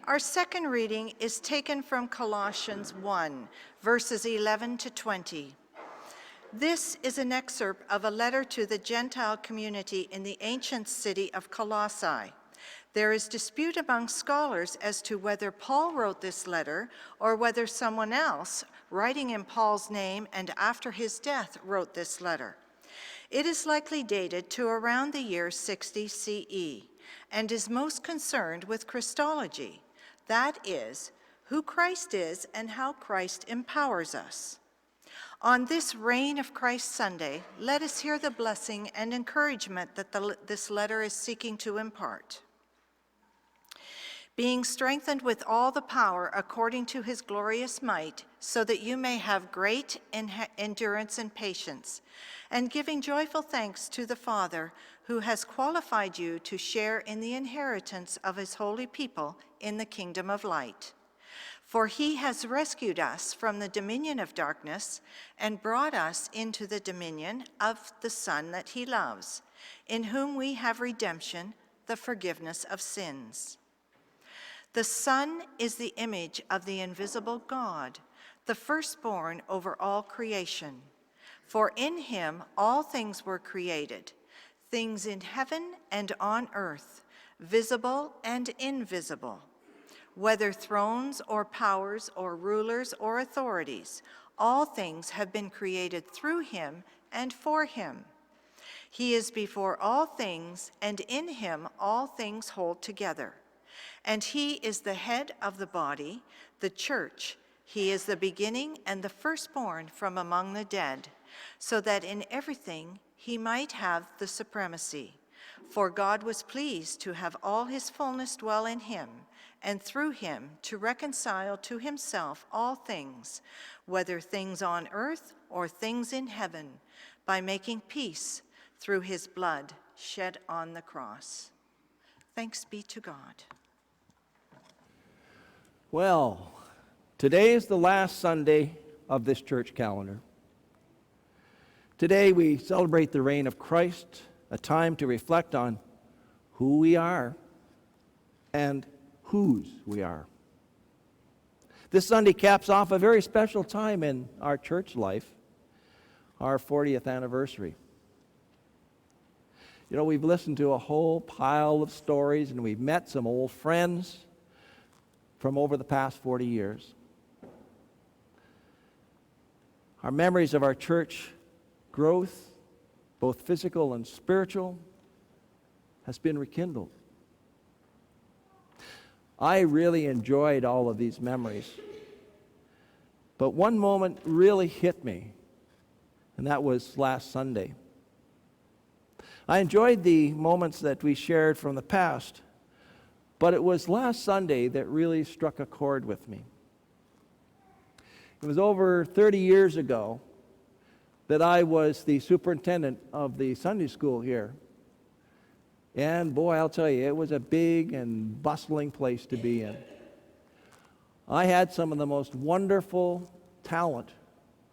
Our second reading is taken from Colossians 1, verses 11 to 20. This is an excerpt of a letter to the Gentile community in the ancient city of Colossae. There is dispute among scholars as to whether Paul wrote this letter or whether someone else, writing in Paul's name and after his death, wrote this letter. It is likely dated to around the year 60 CE and is most concerned with Christology, that is, who Christ is and how Christ empowers us. On this Reign of Christ Sunday, let us hear the blessing and encouragement that this letter is seeking to impart. Being strengthened with all the power according to his glorious might, so that you may have great endurance and patience, and giving joyful thanks to the Father, who has qualified you to share in the inheritance of his holy people in the kingdom of light. For he has rescued us from the dominion of darkness and brought us into the dominion of the Son that he loves, in whom we have redemption, the forgiveness of sins. The Son is the image of the invisible God, the firstborn over all creation. For in him all things were created, things in heaven and on earth, visible and invisible. Whether thrones or powers or rulers or authorities, all things have been created through him and for him. He is before all things, and in him all things hold together. And he is the head of the body, the church. He is the beginning and the firstborn from among the dead, so that in everything he might have the supremacy. For God was pleased to have all his fullness dwell in him, and through him to reconcile to himself all things, whether things on earth or things in heaven, by making peace through his blood shed on the cross. Thanks be to God. Well, today is the last Sunday of this church calendar. Today we celebrate the reign of Christ, a time to reflect on who we are and whose we are. This Sunday caps off a very special time in our church life, our 40th anniversary. You know, we've listened to a whole pile of stories and we've met some old friends from over the past 40 years. Our memories of our church growth, both physical and spiritual, has been rekindled. I really enjoyed all of these memories. But one moment really hit me, and that was last Sunday. I enjoyed the moments that we shared from the past, but it was last Sunday that really struck a chord with me. It was over 30 years ago that I was the superintendent of the Sunday school here. And boy, I'll tell you, it was a big and bustling place to be in. I had some of the most wonderful talent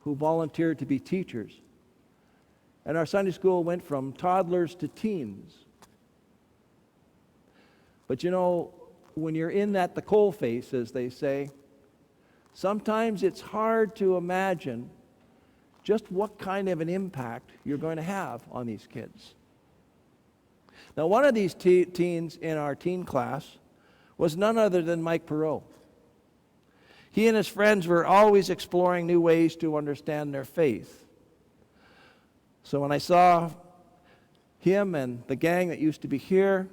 who volunteered to be teachers. And our Sunday school went from toddlers to teens. But you know, when you're in at the coalface, as they say, sometimes it's hard to imagine just what kind of an impact you're going to have on these kids. Now, one of these teens in our teen class was none other than Mike Perot. He and his friends were always exploring new ways to understand their faith. So when I saw him and the gang that used to be here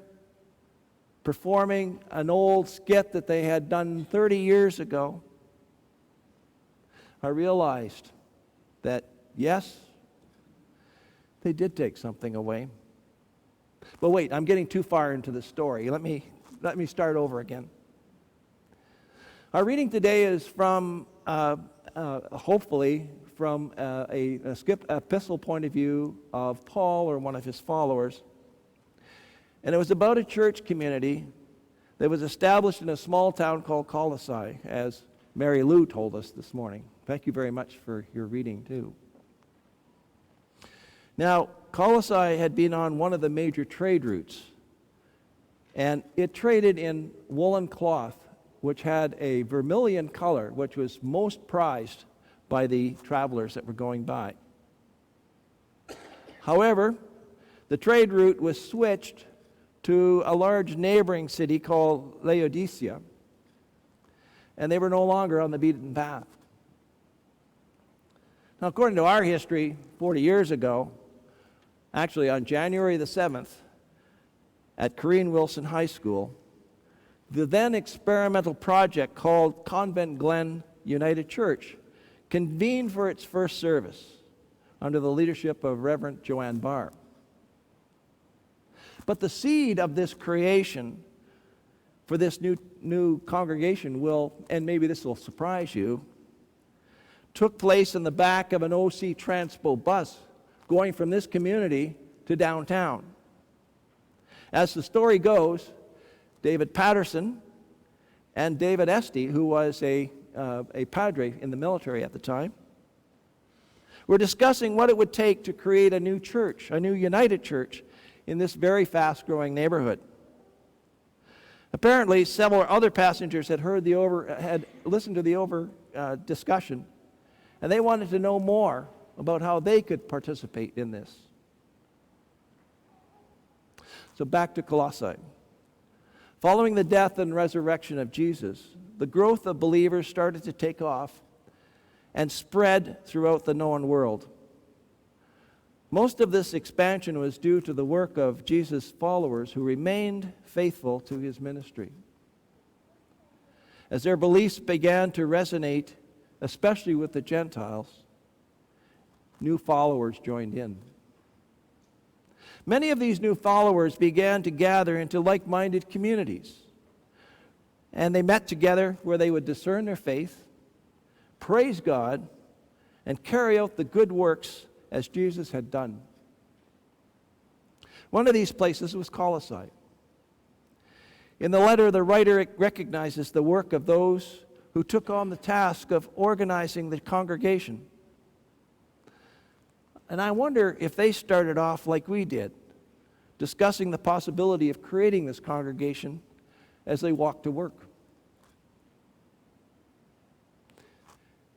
performing an old skit that they had done 30 years ago, I realized that, yes, they did take something away. But wait, I'm getting too far into the story. Let me start over again. Our reading today is from, hopefully, from a epistle point of view of Paul or one of his followers. And it was about a church community that was established in a small town called Colossae, as Mary Lou told us this morning. Thank you very much for your reading, too. Now, Colossae had been on one of the major trade routes, and it traded in woolen cloth which had a vermilion color, which was most prized by the travelers that were going by. However, the trade route was switched to a large neighboring city called Laodicea, and they were no longer on the beaten path. Now, according to our history, 40 years ago, actually on January the 7th, at Corrine Wilson High School, the then experimental project called Convent Glen United Church convened for its first service under the leadership of Reverend Joanne Barr. But the seed of this creation for this new congregation will, and maybe this will surprise you, took place in the back of an OC Transpo bus going from this community to downtown. As the story goes, David Patterson and David Esty, who was a padre in the military at the time, were discussing what it would take to create a new church, a new united church, in this very fast-growing neighborhood. Apparently, several other passengers had listened to the discussion, and they wanted to know more about how they could participate in this. So back to Colossae. Following the death and resurrection of Jesus, the growth of believers started to take off and spread throughout the known world. Most of this expansion was due to the work of Jesus' followers who remained faithful to his ministry. As their beliefs began to resonate, especially with the Gentiles, new followers joined in. Many of these new followers began to gather into like-minded communities, and they met together where they would discern their faith, praise God, and carry out the good works as Jesus had done. One of these places was Colossae. In the letter, the writer recognizes the work of those who took on the task of organizing the congregation. And I wonder if they started off like we did, discussing the possibility of creating this congregation as they walked to work.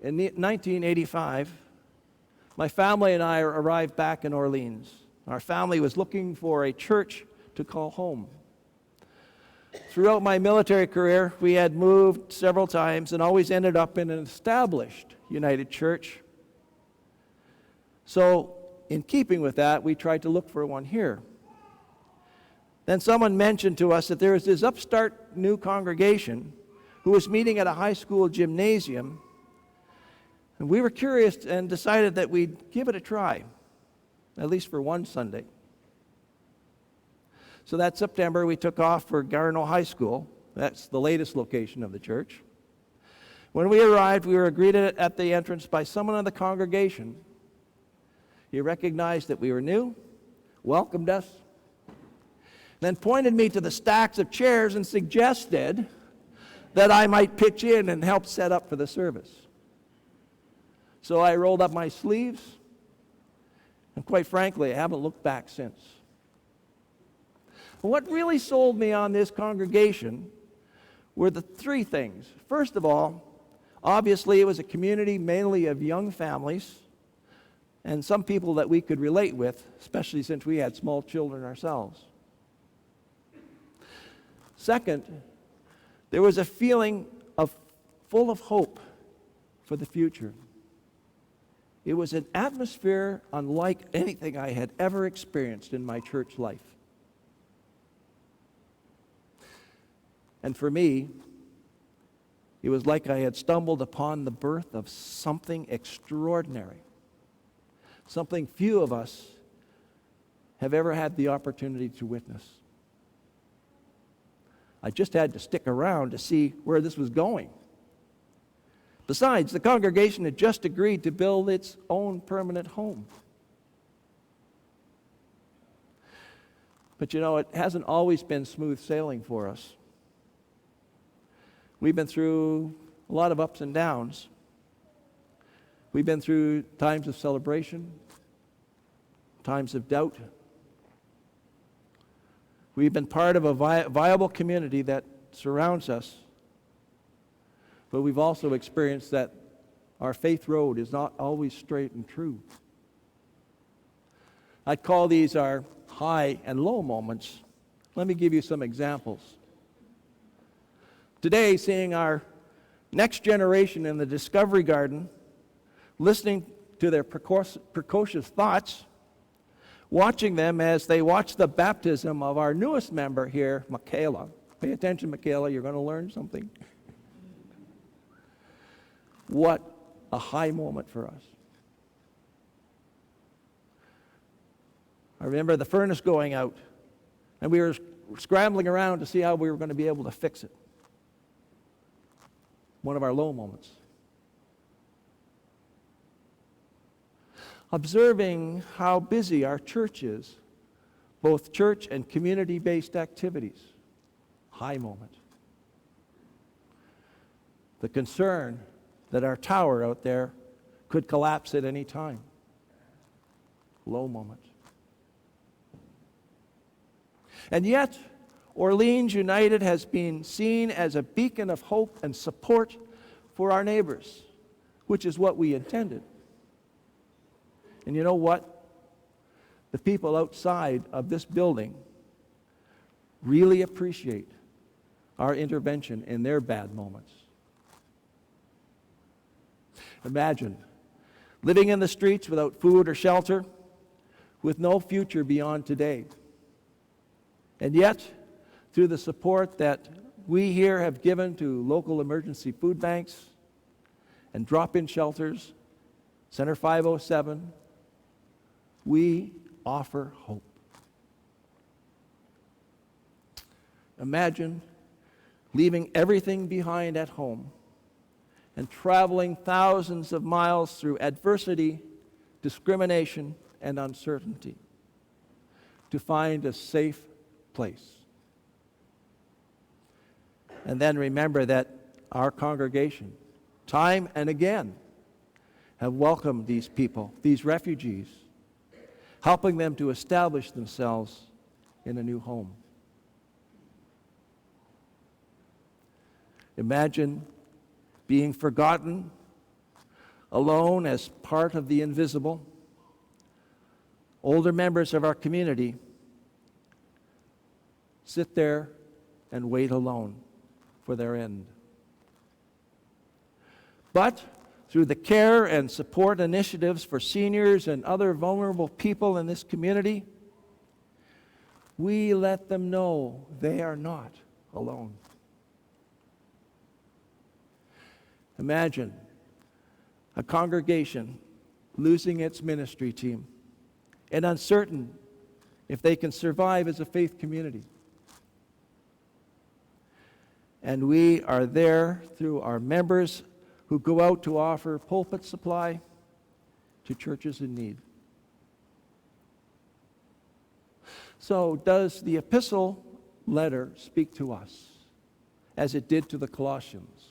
In 1985, my family and I arrived back in Orleans. Our family was looking for a church to call home. Throughout my military career, we had moved several times and always ended up in an established United Church. So, in keeping with that, we tried to look for one here. Then someone mentioned to us that there was this upstart new congregation who was meeting at a high school gymnasium, and we were curious and decided that we'd give it a try, at least for one Sunday. So that September, we took off for Garneau High School. That's the latest location of the church. When we arrived, we were greeted at the entrance by someone in the congregation. He recognized that we were new, welcomed us, then pointed me to the stacks of chairs and suggested that I might pitch in and help set up for the service. So I rolled up my sleeves, and quite frankly, I haven't looked back since. What really sold me on this congregation were the three things. First of all, obviously it was a community mainly of young families and some people that we could relate with, especially since we had small children ourselves. Second, there was a feeling full of hope for the future. It was an atmosphere unlike anything I had ever experienced in my church life. And for me, it was like I had stumbled upon the birth of something extraordinary, something few of us have ever had the opportunity to witness. I just had to stick around to see where this was going. Besides, the congregation had just agreed to build its own permanent home. But you know, it hasn't always been smooth sailing for us. We've been through a lot of ups and downs. We've been through times of celebration, times of doubt. We've been part of a viable community that surrounds us, but we've also experienced that our faith road is not always straight and true. I'd call these our high and low moments. Let me give you some examples. Today, seeing our next generation in the Discovery Garden, listening to their precocious thoughts, watching them as they watch the baptism of our newest member here, Michaela. Pay attention, Michaela, you're going to learn something. What a high moment for us. I remember the furnace going out, and we were scrambling around to see how we were going to be able to fix it. One of our low moments. Observing how busy our church is, both church and community-based activities. High moment. The concern that our tower out there could collapse at any time. Low moment. And yet, Orleans United has been seen as a beacon of hope and support for our neighbors, which is what we intended. And you know what? The people outside of this building really appreciate our intervention in their bad moments. Imagine living in the streets without food or shelter, with no future beyond today. And yet, through the support that we here have given to local emergency food banks and drop-in shelters, Center 507, we offer hope. Imagine leaving everything behind at home and traveling thousands of miles through adversity, discrimination, and uncertainty to find a safe place. And then remember that our congregation, time and again, have welcomed these people, these refugees, helping them to establish themselves in a new home. Imagine being forgotten, alone as part of the invisible. Older members of our community sit there and wait alone for their end. But through the care and support initiatives for seniors and other vulnerable people in this community, we let them know they are not alone. Imagine a congregation losing its ministry team and uncertain if they can survive as a faith community. And we are there through our members who go out to offer pulpit supply to churches in need. So, does the epistle letter speak to us as it did to the Colossians?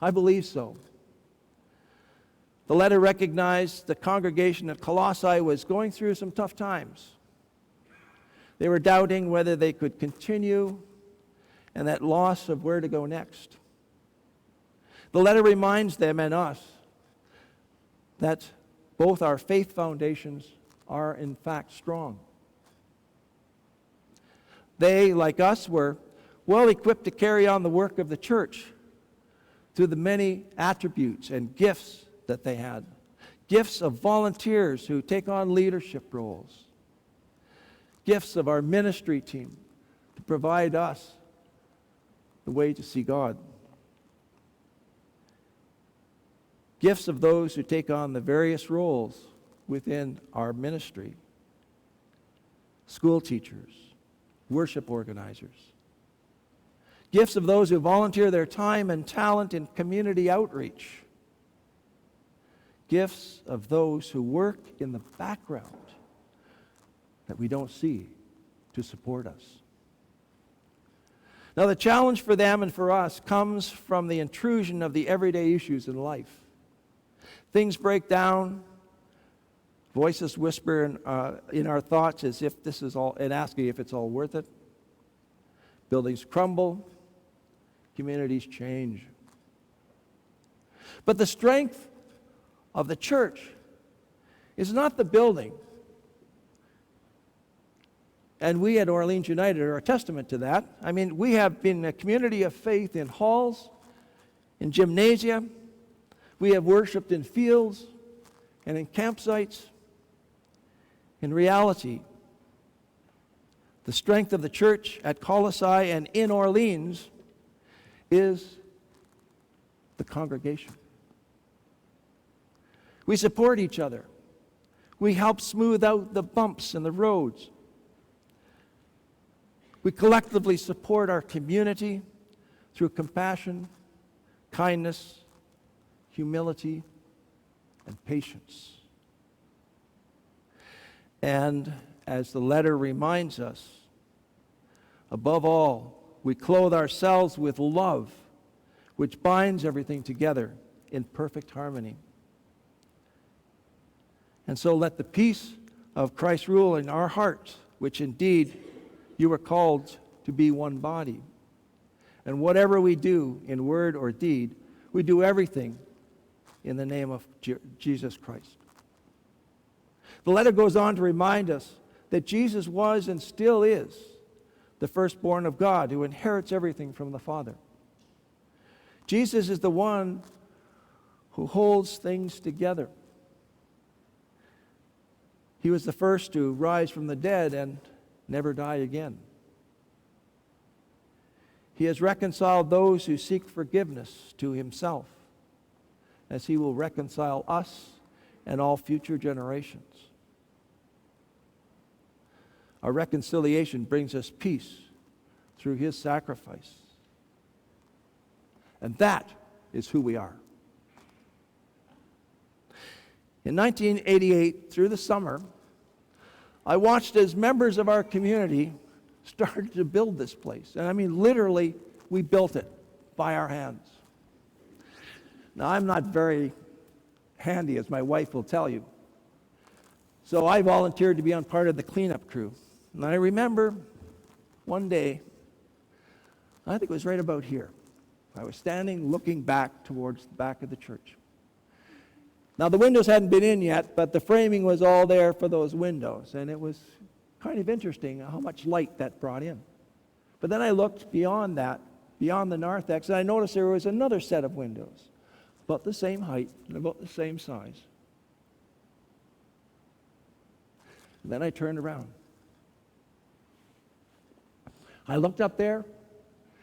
I believe so. The letter recognized the congregation at Colossae was going through some tough times. They were doubting whether they could continue, and that loss of where to go next. The letter reminds them and us that both our faith foundations are in fact strong. They, like us, were well equipped to carry on the work of the church through the many attributes and gifts that they had. Gifts of volunteers who take on leadership roles. Gifts of our ministry team to provide us the way to see God. Gifts of those who take on the various roles within our ministry. School teachers, worship organizers. Gifts of those who volunteer their time and talent in community outreach. Gifts of those who work in the background that we don't see to support us. Now, the challenge for them and for us comes from the intrusion of the everyday issues in life. Things break down. Voices whisper in our thoughts as if this is all, and asking if it's all worth it. Buildings crumble. Communities change. But the strength of the church is not the building. And we at Orleans United are a testament to that. I mean, we have been a community of faith in halls, in gymnasia. We have worshiped in fields and in campsites. In reality, the strength of the church at Colossae and in Orleans is the congregation. We support each other. We help smooth out the bumps in the roads. We collectively support our community through compassion, kindness, humility, and patience. And as the letter reminds us, above all, we clothe ourselves with love, which binds everything together in perfect harmony. And so let the peace of Christ rule in our hearts, which indeed you are called to be one body. And whatever we do in word or deed, we do everything in the name of Jesus Christ. The letter goes on to remind us that Jesus was and still is the firstborn of God who inherits everything from the Father. Jesus is the one who holds things together. He was the first to rise from the dead and never die again. He has reconciled those who seek forgiveness to himself, as he will reconcile us and all future generations. Our reconciliation brings us peace through his sacrifice. And that is who we are. In 1988, through the summer, I watched as members of our community started to build this place. And I mean, literally, we built it by our hands. Now, I'm not very handy, as my wife will tell you. So I volunteered to be on part of the cleanup crew. And I remember one day, I think it was right about here, I was standing looking back towards the back of the church. Now, the windows hadn't been in yet, but the framing was all there for those windows. And it was kind of interesting how much light that brought in. But then I looked beyond that, beyond the narthex, and I noticed there was another set of windows, about the same height and about the same size. And then I turned around. I looked up there.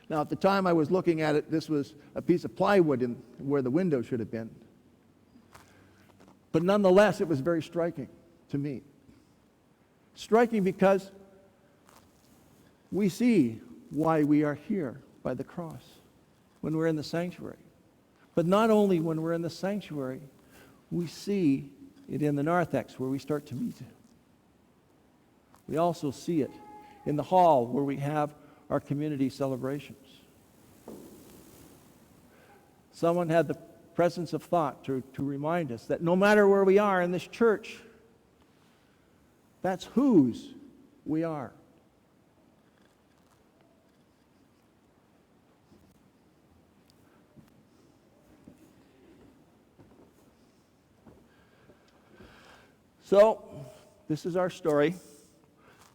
Now, at the time I was looking at it, this was a piece of plywood in where the window should have been. But nonetheless, it was very striking to me. Striking because we see why we are here by the cross when we're in the sanctuary. But not only when we're in the sanctuary, we see it in the narthex where we start to meet. We also see it in the hall where we have our community celebrations. Someone had the presence of thought to remind us that no matter where we are in this church, that's whose we are. So, this is our story,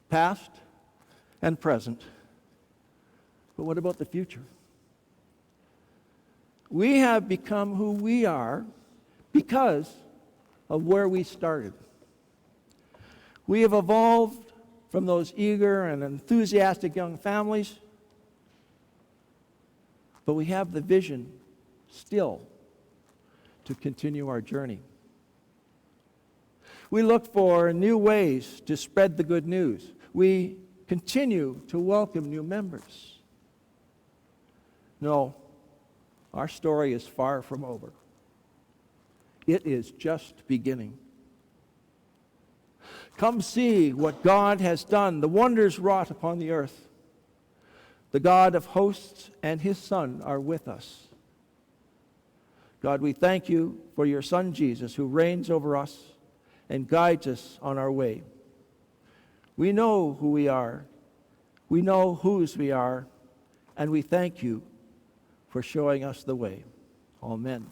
past and present. But what about the future? We have become who we are because of where we started. We have evolved from those eager and enthusiastic young families, but we have the vision still to continue our journey. We look for new ways to spread the good news. We continue to welcome new members. No, our story is far from over. It is just beginning. Come see what God has done, the wonders wrought upon the earth. The God of hosts and his Son are with us. God, we thank you for your Son Jesus, who reigns over us and guides us on our way. We know who we are. We know whose we are, and we thank you for showing us the way. Amen.